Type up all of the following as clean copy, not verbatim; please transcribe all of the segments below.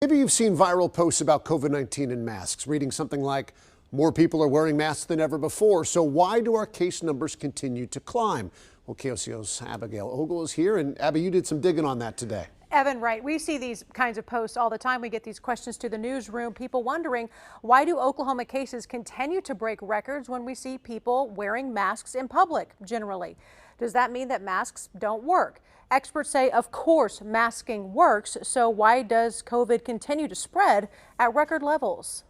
Maybe you've seen viral posts about COVID-19 and masks, reading something like, more people are wearing masks than ever before, so why do our case numbers continue to climb? Well, KOCO's Abigail Ogle is here, and Abby, you did some digging on that today. Evan, right. We see these kinds of posts all the time. We get these questions to the newsroom, people wondering, why do Oklahoma cases continue to break records when we see people wearing masks in public generally? Does that mean that masks don't work? Experts say, of course, masking works. So why does COVID continue to spread at record levels?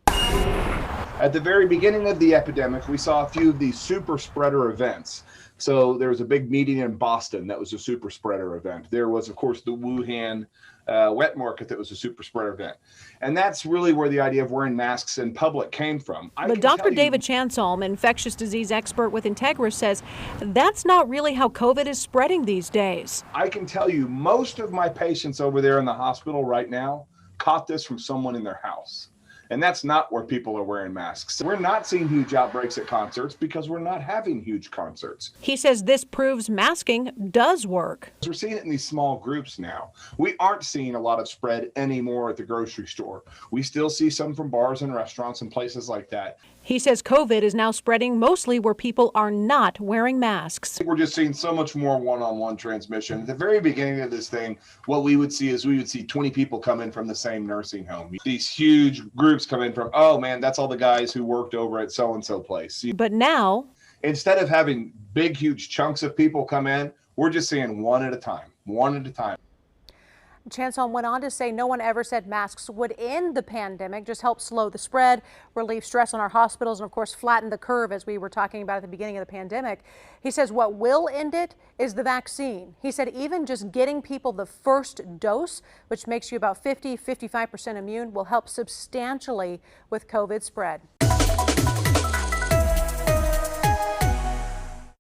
At the very beginning of the epidemic, we saw a few of these super spreader events. So there was a big meeting in Boston that was a super spreader event. There was, of course, the Wuhan wet market that was a super spreader event. And that's really where the idea of wearing masks in public came from. But Dr. David Chansolm, infectious disease expert with Integra, says that's not really how COVID is spreading these days. I can tell you most of my patients over there in the hospital right now caught this from someone in their house. And that's not where people are wearing masks. We're not seeing huge outbreaks at concerts because we're not having huge concerts. He says this proves masking does work. We're seeing it in these small groups now. We aren't seeing a lot of spread anymore at the grocery store. We still see some from bars and restaurants and places like that. He says COVID is now spreading mostly where people are not wearing masks. We're just seeing so much more one-on-one transmission. At the very beginning of this thing, what we would see is 20 people come in from the same nursing home. These huge groups come in from, oh man, that's all the guys who worked over at so-and-so place. But now, instead of having big, huge chunks of people come in, we're just seeing one at a time. Chansolm went on to say no one ever said masks would end the pandemic, just help slow the spread, relieve stress on our hospitals, and of course flatten the curve as we were talking about at the beginning of the pandemic. He says what will end it is the vaccine. He said even just getting people the first dose, which makes you about 55% immune, will help substantially with COVID spread.